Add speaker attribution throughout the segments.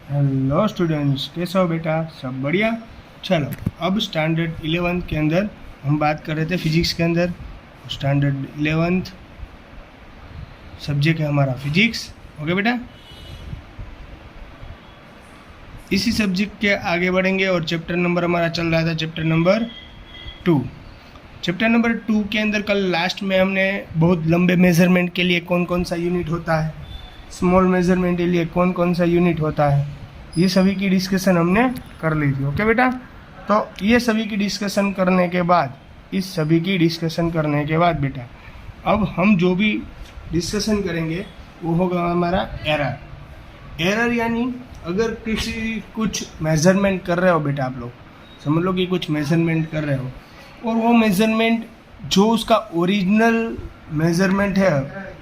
Speaker 1: Hello students, कैसे हो बेटा? सब बढ़िया। चलो, अब स्टैंडर्ड 11th के अंदर हम बात कर रहे थे फिजिक्स के अंदर। स्टैंडर्ड 11th सब्जेक्ट है हमारा फिजिक्स। ओके बेटा, इसी सब्जेक्ट के आगे बढ़ेंगे और चैप्टर नंबर हमारा चल रहा था चैप्टर नंबर 2। चैप्टर नंबर 2 के अंदर कल लास्ट में हमने बहुत लंबे मेजरमेंट के लिए कौन कौन सा यूनिट होता है, स्मॉल मेजरमेंट के लिए कौन कौन सा यूनिट होता है, ये सभी की डिस्कशन हमने कर ली थी। ओके बेटा, तो ये सभी की डिस्कशन करने के बाद बेटा, अब हम जो भी डिस्कशन करेंगे वो होगा हमारा एरर यानी अगर किसी कुछ मेजरमेंट कर रहे हो बेटा, आप लोग समझ लो कि कुछ मेजरमेंट कर रहे हो और वो मेजरमेंट जो उसका ओरिजिनल मेजरमेंट है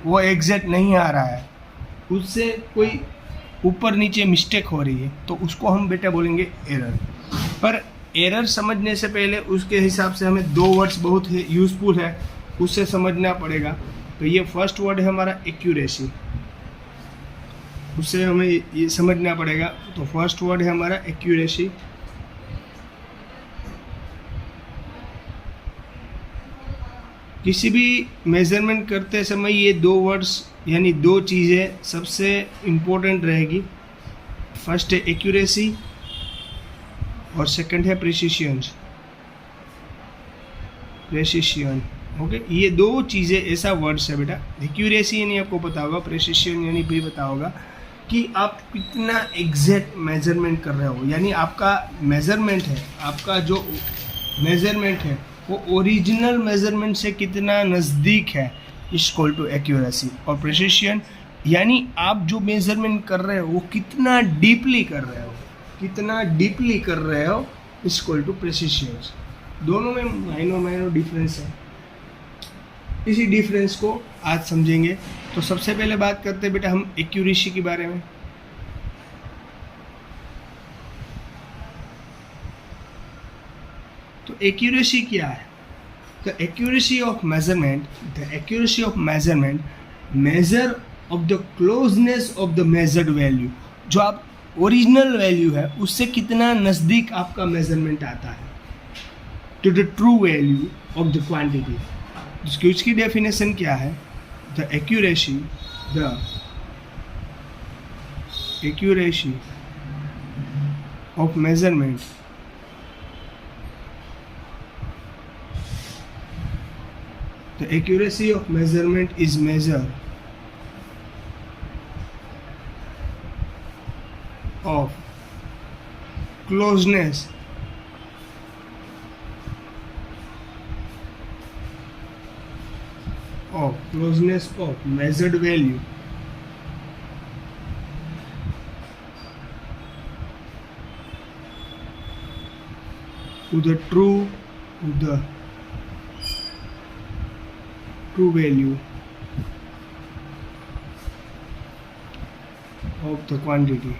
Speaker 1: वो एग्जैक्ट नहीं आ रहा है, उससे कोई ऊपर नीचे मिस्टेक हो रही है, तो उसको हम बेटा बोलेंगे एरर। पर एरर समझने से पहले उसके हिसाब से हमें दो वर्ड्स बहुत यूजफुल है, उससे समझना पड़ेगा। तो ये फर्स्ट वर्ड है हमारा एक्यूरेसी, उससे हमें ये समझना पड़ेगा। तो फर्स्ट वर्ड है हमारा एक्यूरेसी। किसी भी मेजरमेंट करते समय ये दो वर्ड्स यानी दो चीज़ें सबसे इम्पोर्टेंट रहेगी। फर्स्ट है एक्यूरेसी और सेकंड है प्रिसिशन। ओके, ये दो चीज़ें ऐसा वर्ड्स है बेटा। एक्यूरेसी यानी आपको पता होगा, प्रिसिशन यानी भी पता होगा कि आप कितना एग्जैक्ट मेजरमेंट कर रहे हो, यानी आपका मेजरमेंट है, आपका जो मेजरमेंट है वो ओरिजिनल मेजरमेंट से कितना नज़दीक है, इक्वल टू एक्यूरेसी। और प्रिसिशन यानी आप जो मेजरमेंट कर रहे हो वो कितना डीपली कर रहे हो, इक्वल टू प्रिसिशन। दोनों में माइनर डिफरेंस है। इसी डिफरेंस को आज समझेंगे। तो सबसे पहले बात करते हैं बेटा हम एक्यूरेसी के बारे में। तो एक्यूरेसी क्या है? The accuracy of measurement measure of the closeness of the measured value. जो आप ओरिजिनल वैल्यू है उससे कितना नज़दीक आपका मेजरमेंट आता है, to the true value of the quantity. उसकी डेफिनेशन क्या है? The accuracy of measurement The accuracy of measurement is measure of closeness of measured value to the true value of the quantity.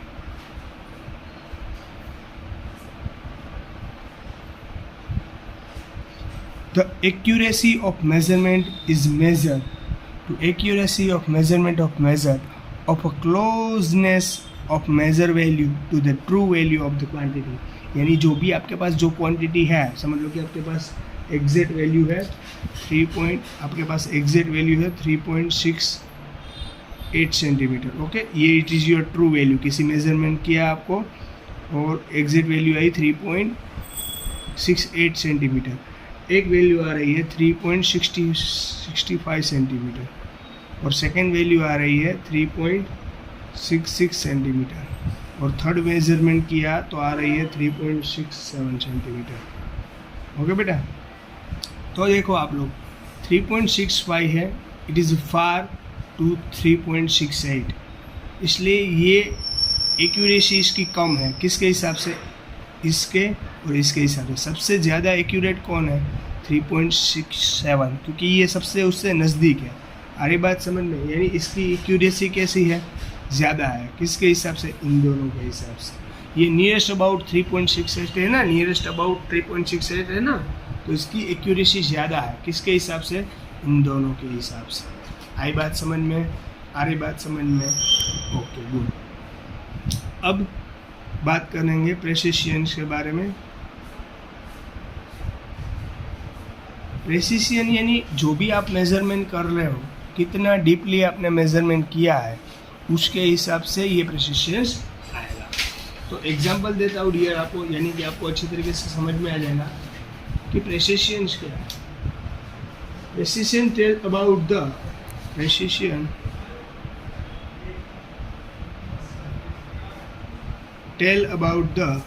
Speaker 1: The accuracy of measurement is measured to accuracy of measurement of measure of a closeness of measure value to the true value of the quantity। यानी जो भी आपके पास जो quantity है, समझ लो कि आपके पास exact value है 3.68 सेंटीमीटर। ओके, ये it is your true value. किसी मेजरमेंट किया आपको और एग्जैक्ट वैल्यू आई 3.68 सेंटीमीटर। एक वैल्यू आ रही है 3.65 सेंटीमीटर और सेकेंड वैल्यू आ रही है 3.66 सेंटीमीटर और थर्ड मेजरमेंट किया तो आ रही है 3.67 सेंटीमीटर। ओके बेटा, तो देखो आप लोग 3.65 है, इट इज़ फार टू 3.68, इसलिए ये एक्यूरेसी इसकी कम है। किसके हिसाब से? इसके और इसके हिसाब से। सबसे ज़्यादा एक्यूरेट कौन है? 3.67, क्योंकि ये सबसे उससे नज़दीक है। अरे बात समझ में, यानी इसकी एक्यूरेसी कैसी है? ज़्यादा है। किसके हिसाब से? इन दोनों के हिसाब से। ये नियरेस्ट अबाउट 3.68 है ना, नियरेस्ट अबाउट 3.68 है ना, तो इसकी एक्यूरेसी ज़्यादा है। किसके हिसाब से? इन दोनों के हिसाब से। आई बात समझ में? आ रही बात समझ में? Okay good. अब बात करेंगे प्रेसिशंस के बारे में। प्रेसिशन यानी जो भी आप मेज़रमेंट कर रहे हो, कितना डीपली आपने मेज़रमेंट किया है, उसके हिसाब से ये प्रेसिशंस आएगा। तो एग्जांपल देता हूँ डियर आपको, यानी कि आपको अच्छी तरीके से समझ में आ जाएगा कि प्रेसिशंस क्या है। Precision tell about the precision tell about the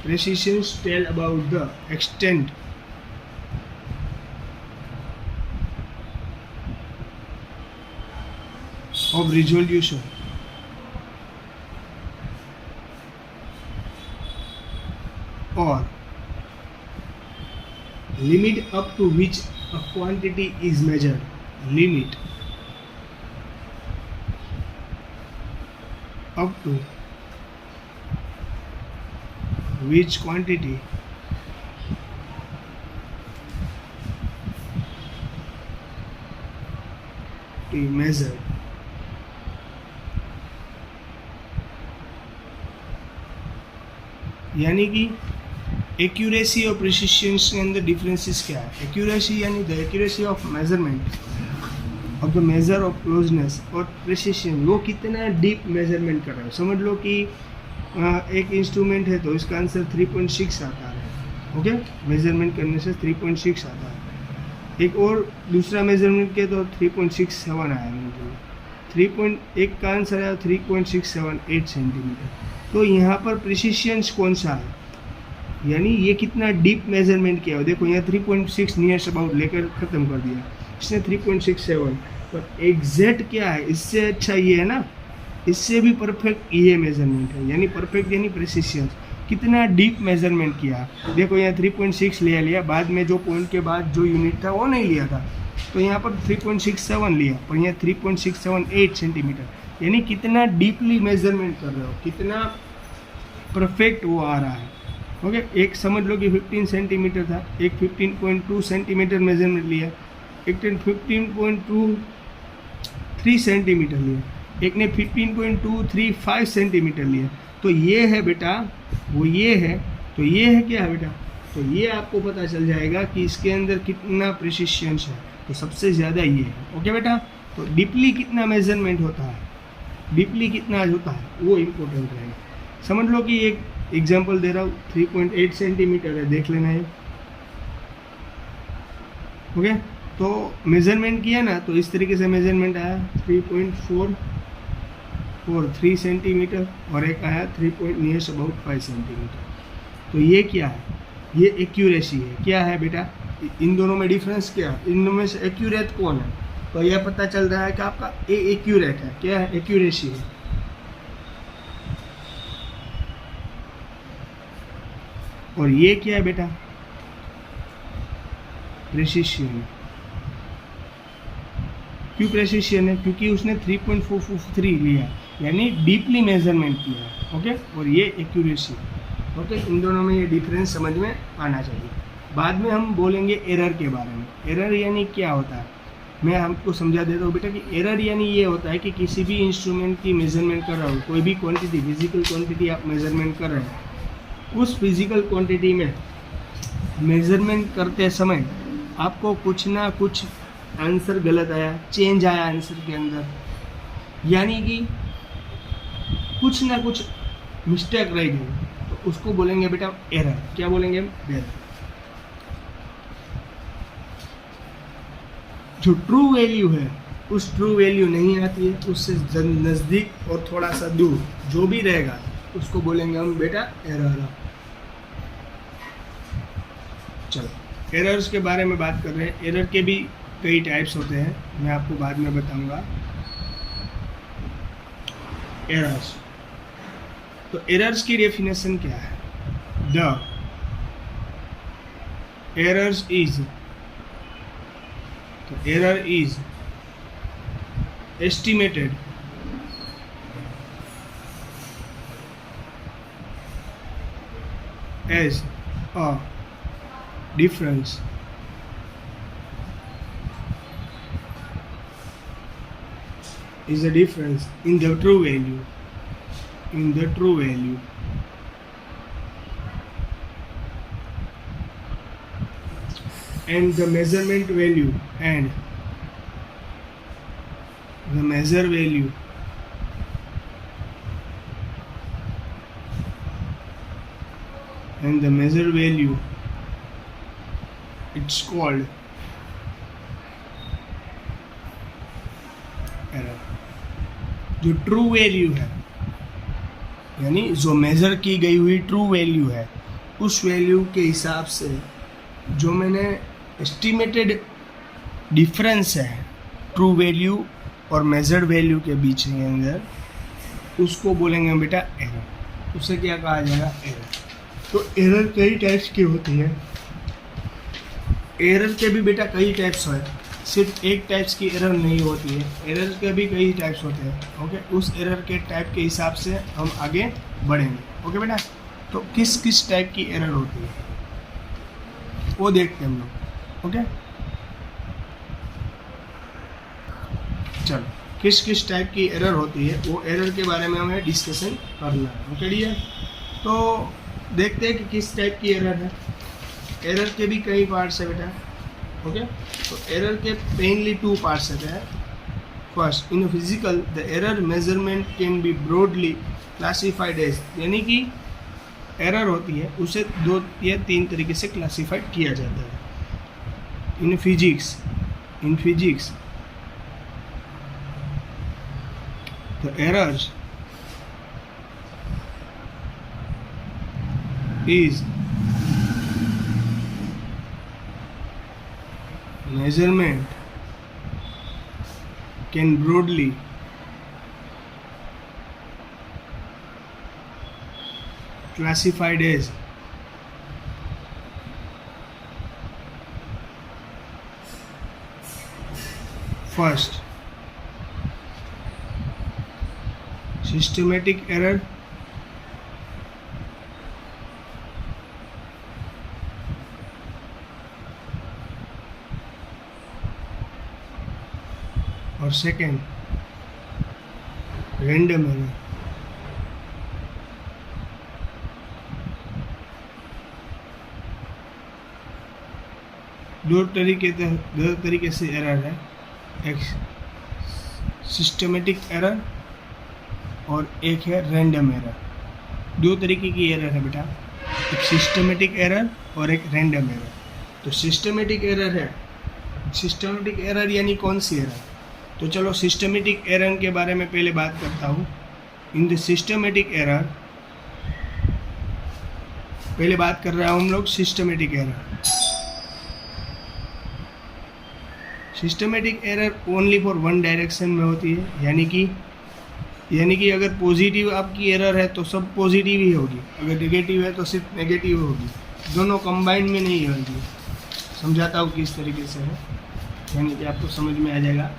Speaker 1: precisions tell about the extent of resolution or limit up to which a quantity is measured. Limit up to which quantity to measure यानी कि accuracy और precision के अंदर differences क्या है। Accuracy यानी the accuracy of measurement of the measure of closeness, और precision वो कितना डीप मेजरमेंट कर रहा है। समझ लो कि एक इंस्ट्रूमेंट है तो इसका आंसर 3.6 आता है, ओके, मेजरमेंट करने से 3.6 आता है। एक और दूसरा मेजरमेंट किया तो 3.67 आया, मतलब 3.1 का आंसर आया 3.678 सेंटीमीटर। तो यहाँ पर प्रिसिशंस कौन सा है, यानी ये कितना डीप मेजरमेंट किया हो। देखो यहाँ 3.6 नियर्स अबाउट लेकर ख़त्म कर दिया, इसने 3.67, पर एग्जैक्ट क्या है, इससे अच्छा ये है ना, इससे भी परफेक्ट ये मेजरमेंट है। यानी परफेक्ट यानी प्रिसिशन, कितना डीप मेजरमेंट किया। देखो यहाँ 3.6 लिया, बाद में जो पॉइंट के बाद जो यूनिट था वो नहीं लिया था, तो यहाँ पर 3.67 लिया, पर यहाँ 3.678 सेंटीमीटर। यानी कितना डीपली मेजरमेंट कर रहे हो, कितना परफेक्ट वो आ रहा है, ओके। एक समझ लो कि 15 सेंटीमीटर था, एक 15.2 सेंटीमीटर मेजरमेंट लिया, एक 15.23 सेंटीमीटर लिया, एक ने 15.235 सेंटीमीटर लिया। तो ये है बेटा, वो ये है, तो ये है क्या है बेटा, तो ये आपको पता चल जाएगा कि इसके अंदर कितना प्रिसिशन है। तो सबसे ज़्यादा ये है, ओके बेटा। तो डीपली कितना मेजरमेंट होता है, डीपली कितना होता है, वो इम्पोर्टेंट रहेगा। समझ लो कि एक एग्जांपल दे रहा हूँ, 3.8 सेंटीमीटर है, देख लेना है, ओके। तो मेजरमेंट किया ना, तो इस तरीके से मेजरमेंट आया 3.443 सेंटीमीटर, और एक आया 3.5 सेंटीमीटर। तो ये क्या है, ये एक्यूरेसी है। क्या है बेटा, इन दोनों में डिफरेंस क्या है, इन दोनों में से एक्यूरेट कौन है, तो यह पता चल रहा है कि आपका ए एक्यूरेट है। क्या है, एक्यूरेसी है। और ये क्या है बेटा, प्रेसिशन। क्यों प्रेसिशन है, क्योंकि उसने 3.443 लिया, यानी डीपली मेजरमेंट किया है, ओके। और ये एक्यूरेसी, ओके। इन दोनों में ये डिफरेंस समझ में आना चाहिए। बाद में हम बोलेंगे एरर के बारे में। एरर यानी क्या होता है, मैं आपको समझा देता हूँ बेटा कि एरर यानी ये होता है कि किसी भी इंस्ट्रूमेंट की मेजरमेंट कर रहा हो, कोई भी क्वांटिटी, फिजिकल क्वांटिटी आप मेजरमेंट कर रहे हैं, उस फिजिकल क्वांटिटी में मेजरमेंट करते समय आपको कुछ ना कुछ आंसर गलत आया, चेंज आया आंसर के अंदर, यानी कि कुछ ना कुछ मिस्टेक रह गई, तो उसको बोलेंगे बेटा एरर। क्या बोलेंगे हम, एरर। जो ट्रू वैल्यू है उस ट्रू वैल्यू नहीं आती है, उससे नज़दीक और थोड़ा सा दूर जो भी रहेगा उसको बोलेंगे हम बेटा एरर। चलो एरर्स के बारे में बात कर रहे हैं। एरर के भी कई टाइप्स होते हैं, मैं आपको बाद में बताऊंगा। एरर्स, तो एरर्स की डेफिनेशन क्या है, द एरर्स इज, तो error is estimated as a difference is the difference in the true value, in the true value. And the measurement value, and the measure value and the measure value, it's called error. जो true value है, यानी जो major की गई हुई true value है, उस value के हिसाब से जो मैंने एस्टिमेटेड डिफरेंस है ट्रू वैल्यू और मेजर्ड वैल्यू के बीच के अंदर, उसको बोलेंगे बेटा एरर। उसे क्या कहा जाएगा? एरर। तो एरर कई टाइप्स की होती है। एरर के भी बेटा कई टाइप्स है, सिर्फ एक टाइप्स की एरर नहीं होती है, एरर के भी कई टाइप्स होते हैं। ओके, उस एरर के टाइप के हिसाब से हम आगे बढ़ेंगे। ओके बेटा, तो किस किस टाइप की एरर होती है वो देखते हैं हम लोग। ओके, चलो किस किस टाइप की एरर होती है वो एरर के बारे में हमें डिस्कशन करना है। ओके डियर, तो देखते हैं कि किस टाइप की एरर है। एरर के भी कई पार्ट्स है बेटा। ओके, तो एरर के मेनली टू पार्ट्स है। First, in physical the error measurement can be broadly classified as, यानी कि एरर होती है उसे 2 या 3 तरीके से क्लासिफाइड किया जाता है। In physics the errors is measurement can broadly classified as first, systematic error, और सेकेंड रैंडम एरर। दो तरीके से एरर है, एक सिस्टमेटिक एरर और एक है रैंडम एरर। 2 तरीके की एरर है बेटा, एक सिस्टमेटिक एरर और एक रैंडम एरर। तो सिस्टमेटिक एरर है, सिस्टमेटिक एरर यानी कौन सी एरर? तो चलो सिस्टमेटिक एरर के बारे में पहले बात करता हूँ। इन द सिस्टमेटिक एरर, पहले बात कर रहा हूँ हम लोग systematic error. Systematic error only for one direction में होती है, यानी कि अगर पॉजिटिव आपकी एरर है तो सब पॉजिटिव ही होगी, अगर नेगेटिव है तो सिर्फ नेगेटिव होगी, दोनों कंबाइंड में नहीं होगी। समझाता हूँ किस तरीके से है, यानी कि आपको समझ में आ जाएगा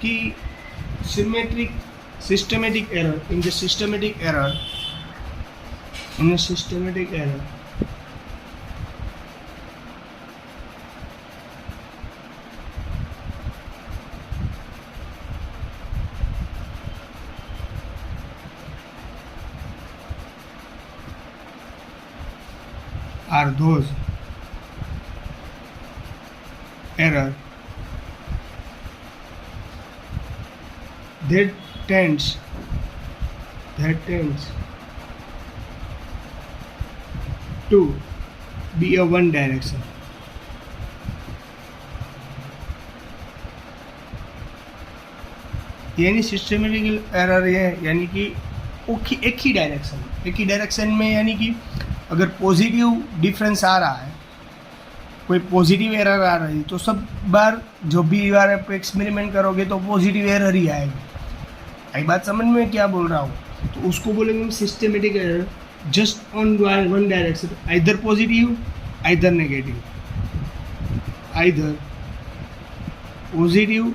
Speaker 1: कि systematic error, in the systematic error are those error that tends to be a one direction. यानी सिस्टमेटिक एरर ये यानी कि एक ही डायरेक्शन में, यानी कि अगर पॉजिटिव डिफरेंस आ रहा है, कोई पॉजिटिव एरर आ रही, तो सब बार जो भी बार आप एक्सपेरिमेंट करोगे तो पॉजिटिव एरर ही आएगी। आई बात समझ में क्या बोल रहा हूँ? तो उसको बोलेंगे हम systematic error, just on one direction, either positive either negative, either positive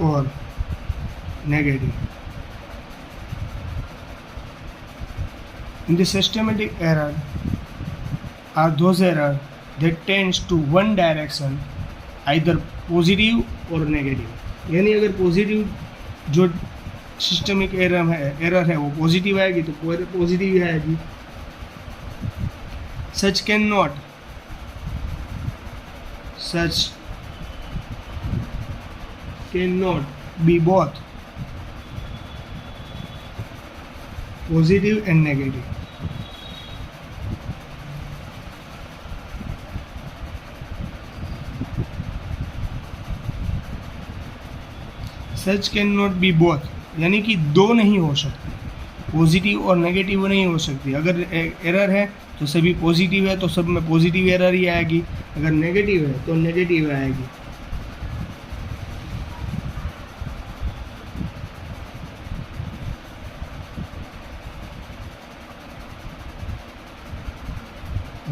Speaker 1: और negative. In the systematic error are those errors that tends to one direction, either positive or negative. यानी अगर पॉजिटिव जो सिस्टमिक एरर है वो positive आएगी तो positive ही आएगी। Such can not be both positive and negative. Such can not be both यानी कि दो नहीं हो सकते, पॉजिटिव और नेगेटिव नहीं हो सकती। अगर एरर है तो सभी पॉजिटिव है तो सब में पॉजिटिव एरर ही आएगी, अगर नेगेटिव है तो नेगेटिव आएगी।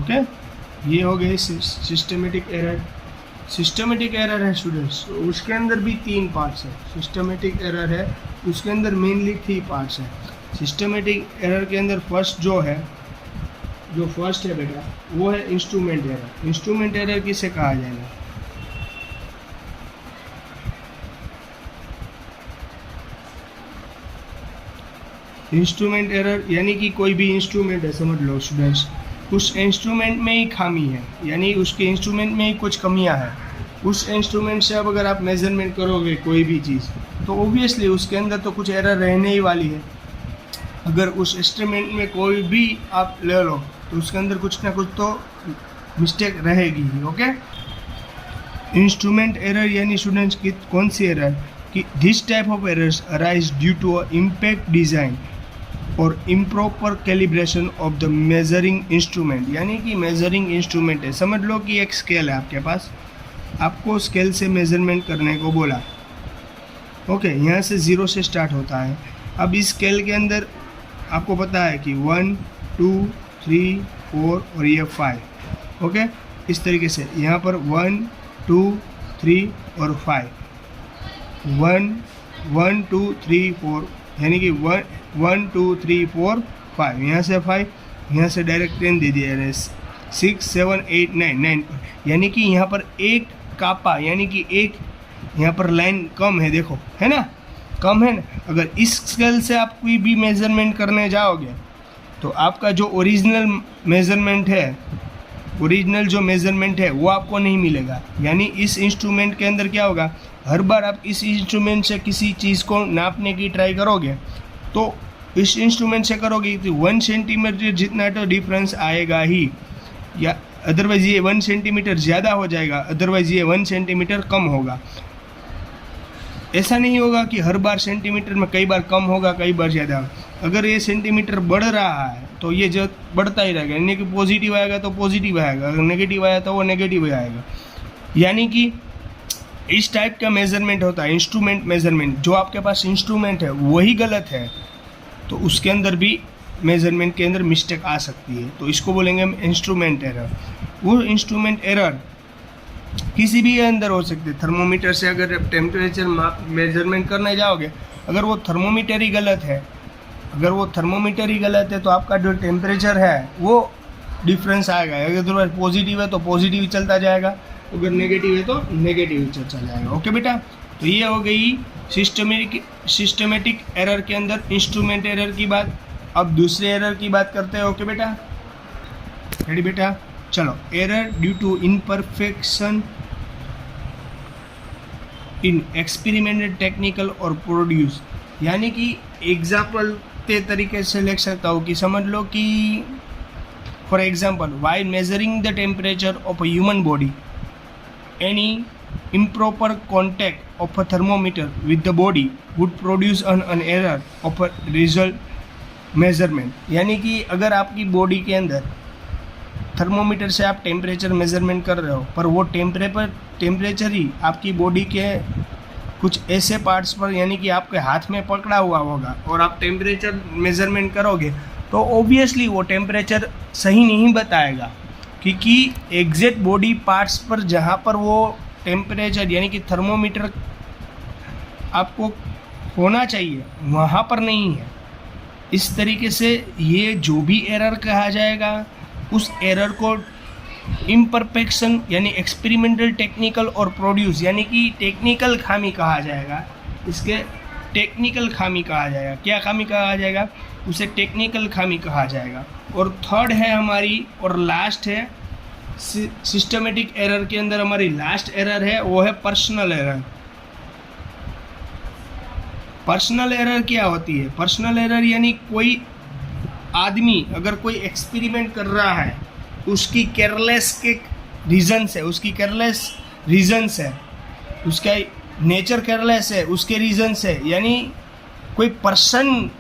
Speaker 1: ओके, ये हो गए सिस्टमेटिक एरर। सिस्टमेटिक एरर है स्टूडेंट्स, उसके अंदर भी 3 पार्ट्स है। सिस्टमेटिक एरर है उसके अंदर मेनली 3 पार्ट्स है। सिस्टमेटिक एरर के अंदर जो फर्स्ट है बेटा वो है इंस्ट्रूमेंट एरर। इंस्ट्रूमेंट एरर किसे कहा जाएगा? इंस्ट्रूमेंट एरर यानी कि कोई भी इंस्ट्रूमेंट है, समझ लो स्टूडेंट्स, उस इंस्ट्रूमेंट में ही खामी है, यानी उसके इंस्ट्रूमेंट में ही कुछ कमियां हैं। उस इंस्ट्रूमेंट से अब अगर आप मेजरमेंट करोगे कोई भी चीज़ तो ओबियसली उसके अंदर तो कुछ एरर रहने ही वाली है। अगर उस इंस्ट्रूमेंट में कोई भी आप ले लो तो उसके अंदर कुछ ना कुछ तो मिस्टेक रहेगी ही। ओके, इंस्ट्रूमेंट एरर यानी स्टूडेंट्स की कौन सी एरर कि this type of errors arise due to a impact design or improper calibration of the measuring instrument. यानी कि मेजरिंग इंस्ट्रूमेंट है, समझ लो कि एक स्केल है आपके पास, आपको स्केल से मेजरमेंट करने को बोला। ओके, यहाँ से 0 से स्टार्ट होता है। अब इस स्केल के अंदर आपको पता है कि 1 2 3 4 और ये 5। ओके, इस तरीके से यहाँ पर 1 2 3 और 5, 1 2 3 4 यानी कि 1 2 3 4 5, यहाँ से 5, यहाँ से डायरेक्ट 10 दे दिया है, 6 7 8 9 यानी कि यहाँ पर एक कापा, यानी कि एक यहाँ पर लाइन कम है, देखो है ना, कम है ना। अगर इस स्केल से आप कोई भी मेजरमेंट करने जाओगे तो आपका जो ओरिजिनल मेजरमेंट है वो आपको नहीं मिलेगा। यानी इस इंस्ट्रूमेंट के अंदर क्या होगा, हर बार आप इस इंस्ट्रूमेंट से किसी चीज़ को नापने की ट्राई करोगे तो इस इंस्ट्रूमेंट से करोगे तो 1 सेंटीमीटर जितना तो डिफरेंस आएगा ही, या अदरवाइज ये 1 सेंटीमीटर ज़्यादा हो जाएगा, अदरवाइज ये 1 सेंटीमीटर कम होगा। ऐसा नहीं होगा कि हर बार सेंटीमीटर में कई बार कम होगा कई बार ज़्यादा। अगर ये सेंटीमीटर बढ़ रहा है तो ये जो बढ़ता ही रहेगा, यानी कि पॉजिटिव आएगा तो पॉजिटिव आएगा, अगर नेगेटिव आया तो वो नेगेटिव आएगा। यानी कि इस टाइप का मेजरमेंट होता है इंस्ट्रूमेंट मेजरमेंट। जो आपके पास इंस्ट्रूमेंट है वही गलत है तो उसके अंदर भी मेजरमेंट के अंदर मिस्टेक आ सकती है, तो इसको बोलेंगे हम इंस्ट्रूमेंट एरर। वो इंस्ट्रूमेंट एरर किसी भी अंदर हो सकती है। थर्मोमीटर से अगर आप टेम्परेचर मेजरमेंट करने जाओगे, अगर वो थर्मोमीटर ही गलत है तो आपका जो टेम्परेचर है वो डिफरेंस आएगा। अगर पॉजिटिव है तो पॉजिटिव चलता जाएगा, अगर नेगेटिव है तो नेगेटिव चलता जाएगा। ओके बेटा, तो ये हो गई सिस्टमेटिक एरर के अंदर इंस्ट्रूमेंट एरर की बात। अब दूसरे एरर की बात करते हैं। ओके बेटा, रेडी बेटा, चलो। Error due to imperfection in experimented technical और प्रोड्यूस, यानी कि एग्जाम्पल के तरीके से लिख सकता हूँ कि समझ लो कि for example while measuring the temperature of a human body any improper contact of a thermometer with the body would produce an error of a result measurement। यानी कि अगर आपकी बॉडी के अंदर थर्मोमीटर से आप टेम्परेचर मेजरमेंट कर रहे हो पर वो टेम्परेचर ही आपकी बॉडी के कुछ ऐसे पार्ट्स पर, यानी कि आपके हाथ में पकड़ा हुआ होगा और आप टेम्परेचर मेजरमेंट करोगे तो ऑब्वियसली वो टेम्परेचर सही नहीं बताएगा, क्योंकि एग्जैक्ट बॉडी पार्ट्स पर जहाँ पर वो टेम्परेचर यानी कि थर्मोमीटर आपको होना चाहिए वहाँ पर नहीं है। इस तरीके से ये जो भी एरर कहा जाएगा उस एरर को इम्परफेक्शन यानी एक्सपेरिमेंटल, टेक्निकल और प्रोड्यूस यानी कि टेक्निकल खामी कहा जाएगा। इसके टेक्निकल खामी कहा जाएगा। क्या खामी कहा जाएगा? उसे टेक्निकल खामी कहा जाएगा। और थर्ड है हमारी और लास्ट है सिस्टमेटिक एरर के अंदर हमारी लास्ट एरर है वो है पर्सनल एरर। पर्सनल एरर क्या होती है? पर्सनल एरर यानी कोई आदमी अगर कोई एक्सपेरिमेंट कर रहा है उसकी केयरलेस के रीजंस है, उसकी केयरलेस रीजंस है, उसका नेचर केयरलेस है, उसके रीजंस है, यानी कोई पर्सन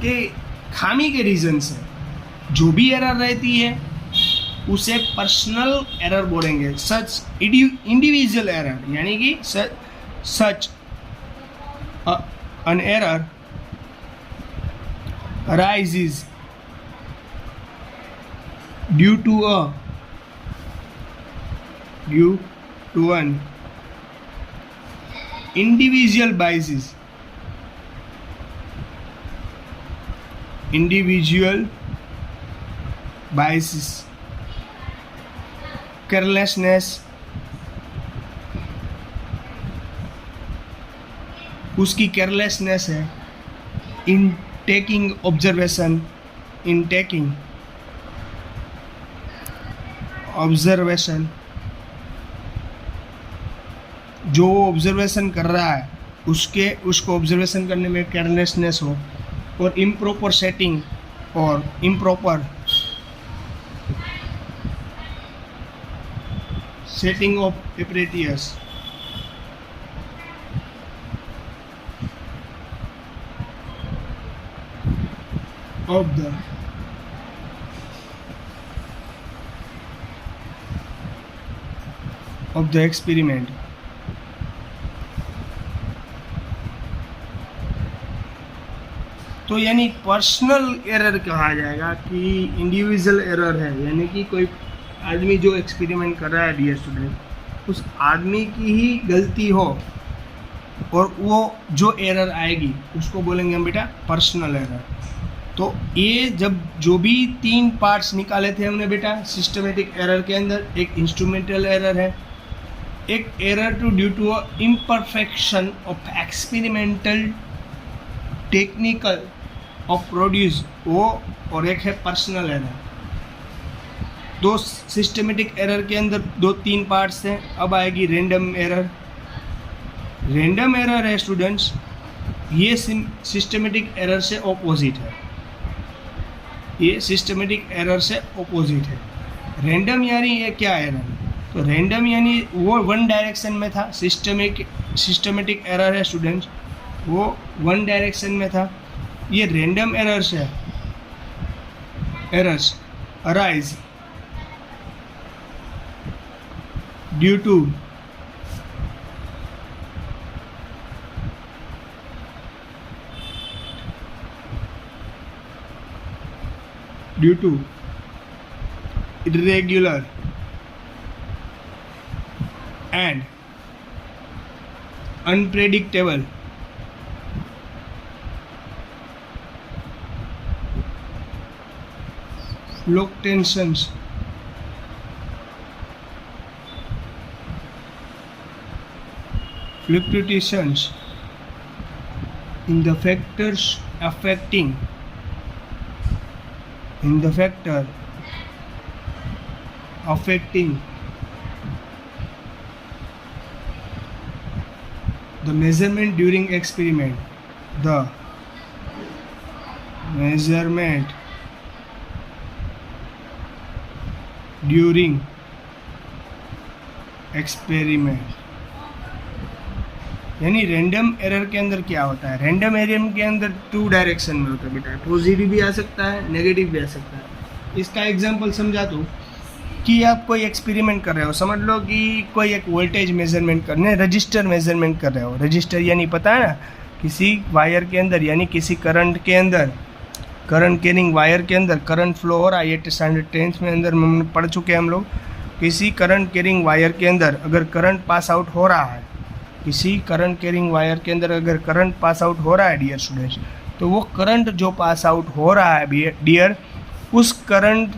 Speaker 1: के खामी के रीजंस है। जो भी एरर रहती है उसे पर्सनल एरर बोलेंगे। सच इंडिविजुअल एरर यानी कि सच an error arises due to an individual biases, carelessness, उसकी केयरलेसनेस है इन टेकिंग ऑब्जर्वेशन, जो ऑब्जर्वेशन कर रहा है उसको ऑब्जर्वेशन करने में केयरलेसनेस हो, और इम्प्रॉपर सेटिंग और improper setting of apparatus of the experiment। तो यानी पर्सनल एरर कहा जाएगा कि इंडिविजुअल एरर है, यानी कि कोई आदमी जो एक्सपेरिमेंट कर रहा है डियर स्टूडेंट, उस आदमी की ही गलती हो और वो जो एरर आएगी उसको बोलेंगे हम बेटा पर्सनल एरर। तो ये जब जो भी 3 पार्ट्स निकाले थे हमने बेटा सिस्टमेटिक एरर के अंदर, एक इंस्ट्रूमेंटल एरर है, एक error due to imperfection of experimental, technical of produce वो, और एक है पर्सनल एरर। 2 सिस्टमेटिक एरर के अंदर 2-3 पार्ट्स हैं। अब आएगी रैंडम एरर। रैंडम एरर है स्टूडेंट्स, ये सिस्टमेटिक एरर से ऑपोजिट है, ये सिस्टमेटिक एरर से ऑपोजिट है। रैंडम यानी ये क्या एरर? तो रैंडम यानी वो 1 डायरेक्शन में था। सिस्टमेटिक एरर है स्टूडेंट्स, वो 1 डायरेक्शन में था। ये रैंडम एरर्स है, errors arise due to irregular and unpredictable fluctuations in the factors affecting the measurement during experiment, the measurement during experiment। यानी रैंडम एरर के अंदर क्या होता है? रैंडम एरर के अंदर 2 डायरेक्शन में होता है बेटा, पॉजिटिव भी आ सकता है, नेगेटिव भी आ सकता है। इसका एग्जांपल समझा दूँ कि आप कोई एक्सपेरिमेंट कर रहे हो, समझ लो कि कोई एक वोल्टेज मेजरमेंट करने, रजिस्टर मेजरमेंट कर रहे हो। रजिस्टर यानी पता है ना, किसी वायर के अंदर यानी किसी करंट के अंदर, करंट कैरिंग वायर के अंदर करंट फ्लो हो रहा है। ये स्टैंडर्ड 10th में अंदर पढ़ चुके हैं हम लोग। किसी करंट कैरिंग वायर के अंदर अगर करंट पास आउट हो रहा है, किसी करंट कैरिंग वायर के अंदर अगर करंट पास आउट हो रहा है डियर स्टूडेंट्स, तो वो करंट जो पास आउट हो रहा है डियर, उस करंट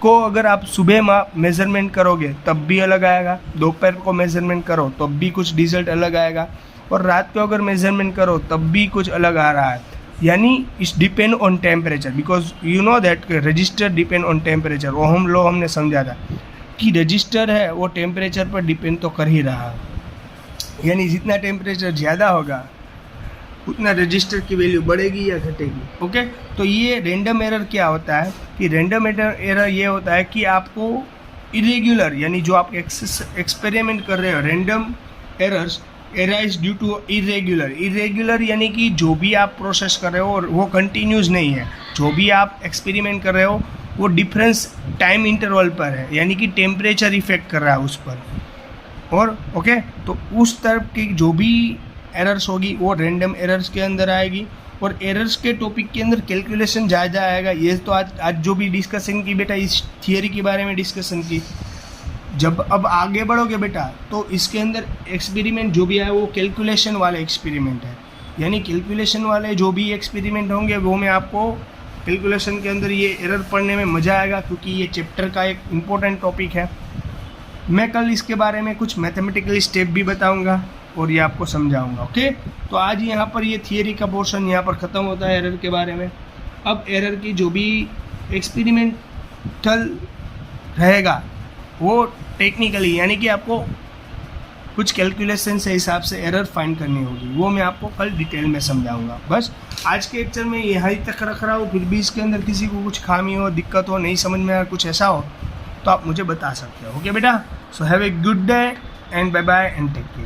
Speaker 1: को अगर आप सुबह मेजरमेंट करोगे तब भी अलग आएगा, दोपहर को मेजरमेंट करो तब भी कुछ रिजल्ट अलग आएगा, और रात को अगर मेजरमेंट करो तब भी कुछ अलग आ रहा है। यानी it's depend on temperature, because you know that register depend on temperature. Ohm law हमने समझा था कि रजिस्टर है वो टेम्परेचर पर डिपेंड तो कर ही रहा है, यानी जितना टेम्परेचर ज़्यादा होगा उतना रजिस्टर की वैल्यू बढ़ेगी या घटेगी। ओके, तो ये रैंडम एरर क्या होता है कि रैंडम एरर ये होता है कि आपको इरेग्युलर, यानी जो आप एक्सपेरिमेंट कर रहे हो, random errors arise due to irregular यानी कि जो भी आप प्रोसेस कर रहे हो वो कंटिन्यूस नहीं है, जो भी आप एक्सपेरिमेंट कर रहे हो वो डिफरेंस टाइम इंटरवल पर है, यानी कि टेम्परेचर इफेक्ट कर रहा है उस पर। और ओके, तो उस तरफ की जो भी एरर्स होगी वो रैंडम एरर्स के अंदर आएगी, और एरर्स के टॉपिक के अंदर कैलकुलेशन ज़्यादा आएगा। ये तो आज जो भी डिस्कशन की बेटा, इस थियरी के बारे में डिस्कशन की, जब अब आगे बढ़ोगे बेटा तो इसके अंदर एक्सपेरिमेंट जो भी है वो कैलकुलेशन वाले एक्सपेरिमेंट है, यानी कैलकुलेशन वाले जो भी एक्सपेरिमेंट होंगे वो मैं आपको कैलकुलेशन के अंदर ये एरर पढ़ने में मज़ा आएगा, क्योंकि ये चैप्टर का एक इम्पोर्टेंट टॉपिक है। मैं कल इसके बारे में कुछ मैथमेटिकल स्टेप भी बताऊंगा और ये आपको समझाऊंगा। ओके, तो आज यहाँ पर ये थियरी का पोर्शन यहाँ पर ख़त्म होता है एरर के बारे में। अब एरर की जो भी एक्सपेरिमेंटल रहेगा वो टेक्निकली, यानी कि आपको कुछ कैलकुलेशन से हिसाब से एरर फाइंड करनी होगी, वो मैं आपको कल डिटेल में समझाऊंगा। बस आज के लेक्चर में यहीं तक रख रहा हूँ, फिर भी इसके अंदर किसी को कुछ खामी हो, दिक्कत हो, नहीं समझ में आया, कुछ ऐसा हो तो आप मुझे बता सकते हो। ओके बेटा, so have a good day and bye bye and take care.